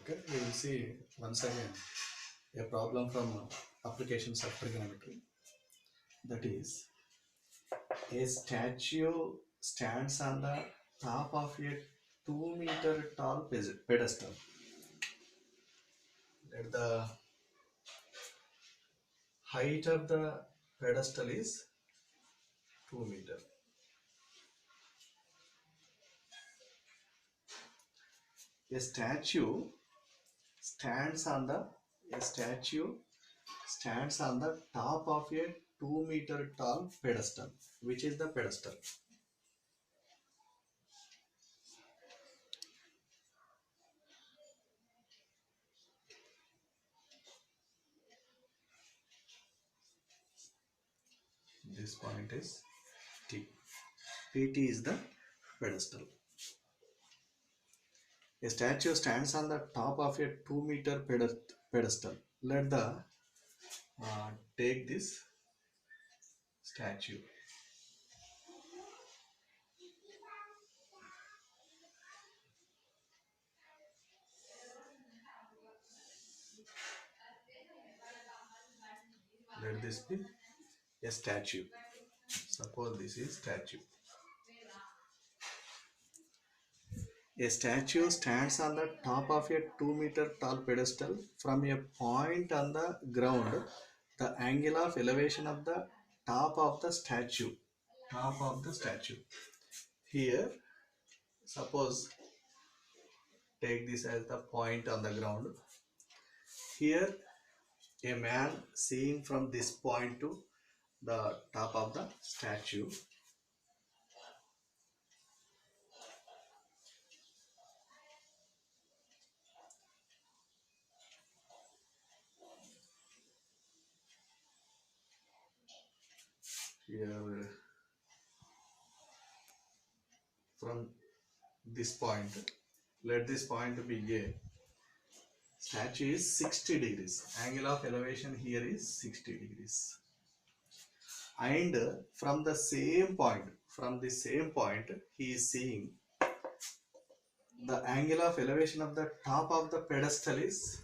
Okay, we will see once again a problem from applications of trigonometry. That is, a statue stands on the top of a 2 meter tall pedestal. Let the height of the pedestal is 2 meter. A statue stands on the a statue stands on the top of a 2 meter tall pedestal. Which is the pedestal? This point is T. PT is the pedestal. A statue stands on the top of a 2 meter pedestal. Let the take this statue. Let this be a statue. Suppose this is statue. A statue stands on the top of a 2 meter tall pedestal. From a point on the ground, the angle of elevation of the top of the statue. Top of the statue. Here, suppose take this as the point on the ground. Here, a man seeing from this point to the top of the statue. Here, from this point, let this point be A. Statue is 60 degrees. Angle of elevation here is 60 degrees. And from the same point, he is seeing the angle of elevation of the top of the pedestal is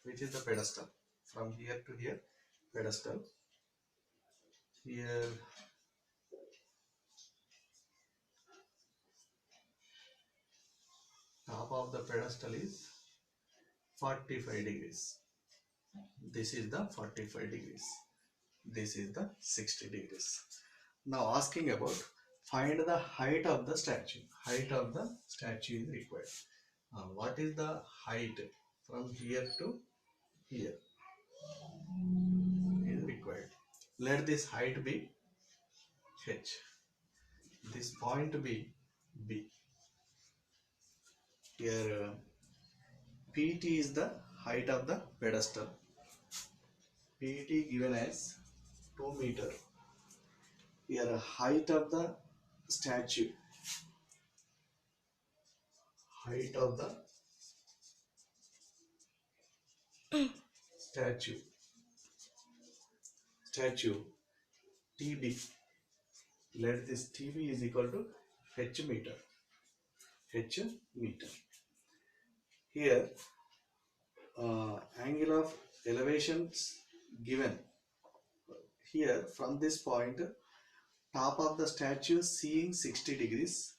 which is the pedestal. From here to here, pedestal. Here, top of the pedestal is 45 degrees. This is the 45 degrees. This is the 60 degrees. Now asking about find the height of the statue. Height of the statue is required. What is the height from here to here is required. Let this height be H. This point be B. Here PT is the height of the pedestal. PT given as 2 meter. Here height of the statue. Height of the statue. TB. Let this TB is equal to H meter. H meter. Here angle of elevations given. Here from this point, top of the statue seeing 60 degrees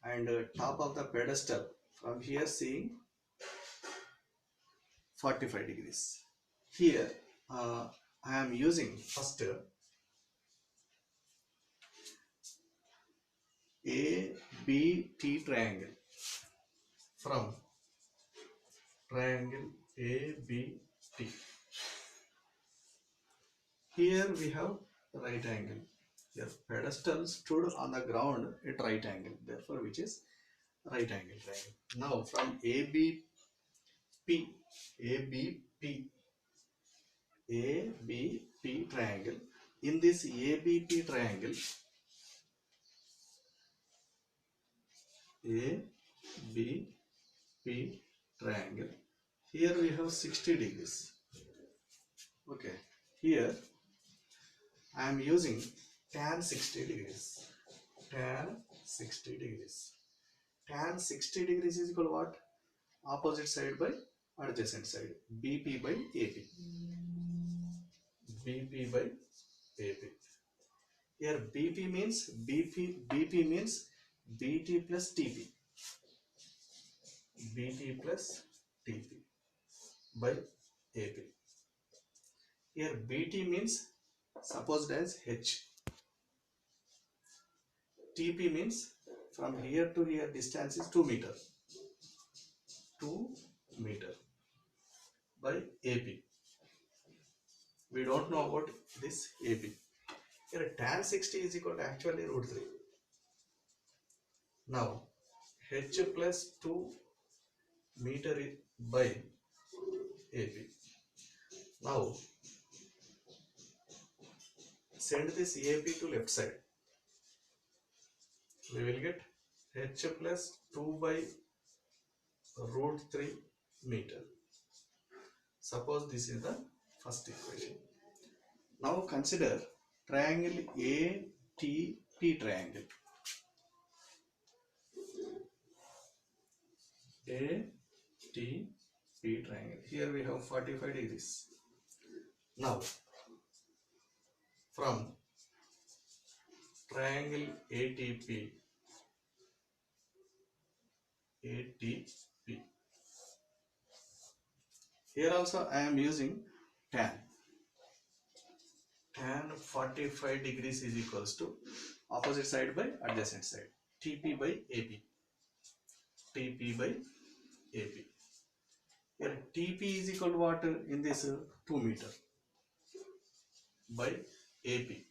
and top of the pedestal from here seeing 45 degrees. Here I am using first ABT triangle. From triangle ABT. Here we have right angle. Your pedestal stood on the ground at right angle, therefore which is right angle triangle. Now from ABP triangle, in this ABP triangle, here we have 60 degrees. Okay, here I am using tan 60 degrees. Tan 60 degrees. Tan 60 degrees is equal to what? opposite side by adjacent side, BP by AP. BP by AP. Here BP means BT plus TP. BT plus TP by AP. Here BT means supposed as H. TP means from here to here distance is 2 meter. 2 meter by AP. We don't know about this AP. Here tan 60 is equal to actually root 3. Now H plus 2 meter by AP. Now send this AP to left side. We will get H plus 2 by root 3 meter. Suppose this is the first equation. Now consider triangle ATP triangle. ATP triangle. Here we have 45 degrees. Now from triangle ATP, here also I am using tan. Tan 45 degrees is equals to opposite side by adjacent side, TP by AP. TP by AP. Here TP is equal to what in this 2 meter by AP.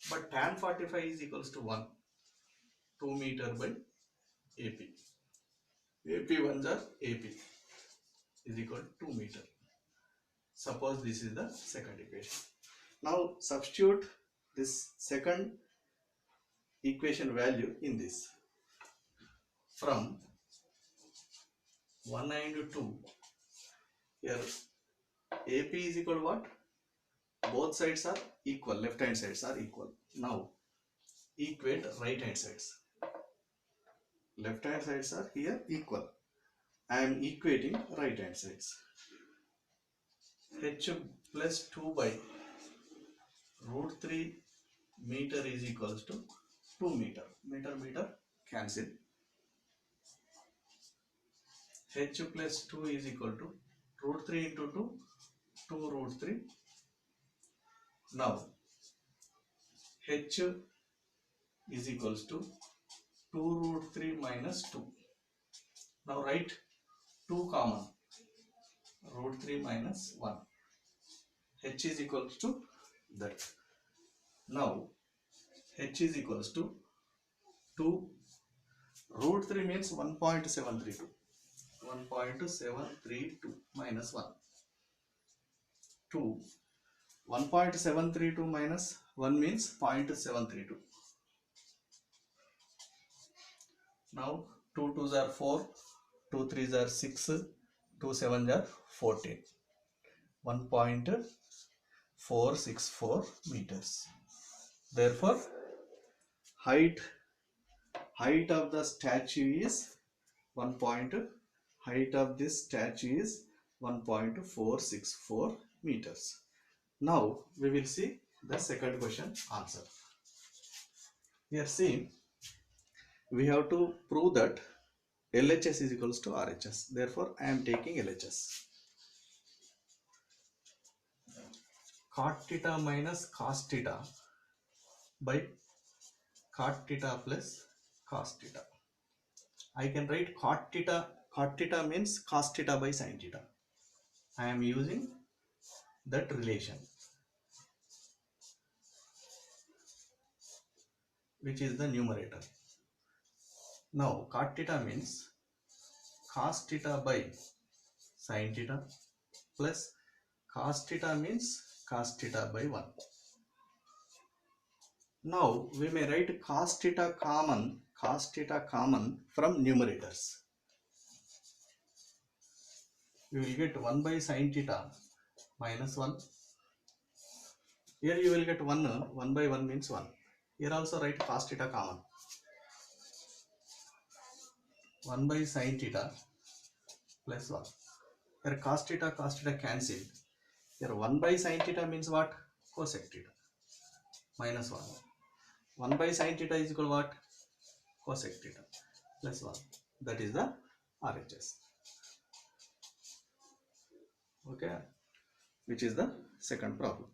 But tan 45 is equals to 1. 2 meter by AP. AP ones are AP is equal to 2 meter. Suppose this is the second equation. Now substitute this second equation value in this. From 1 and 2, here AP is equal to what? Both sides are equal, left hand sides are equal. Now equate right hand sides. Left hand sides are here equal. I am equating right hand sides. H plus 2 by root 3 meter is equals to 2 meter. Meter cancel. H plus 2 is equal to root 3 into 2, 2 root 3. Now H is equals to 2 root 3 minus 2. Now write 2 common. Root 3 minus 1. H is equals to that. Now H is equals to 2 root 3 means 1.732. 1.732 minus 1. 2. 1.732 minus 1 means 0.732. Now 2 2s are 4, 2 3s are 6, 2 7s are 14. 1.464 meters. Therefore, height of the statue is height of this statue is 1.464 meters. Now we will see the second question answer. Here see, we have to prove that LHS is equals to RHS. Therefore, I am taking LHS. Cot theta minus cos theta by cot theta plus cos theta. I can write cot theta. Cot theta means cos theta by sin theta. I am using that relation, which is the numerator. Now cot theta means cos theta by sin theta plus cos theta means cos theta by 1. Now we may write cos theta common from numerators. You will get 1 by sin theta minus 1. Here you will get 1 by 1 means 1. Here also write cos theta common. 1 by sin theta plus 1. Here cos theta cancelled. Here 1 by sin theta means what? Cosec theta minus 1. 1 by sin theta is equal to what? Cosec theta plus 1. That is the RHS. Okay, which is the second problem.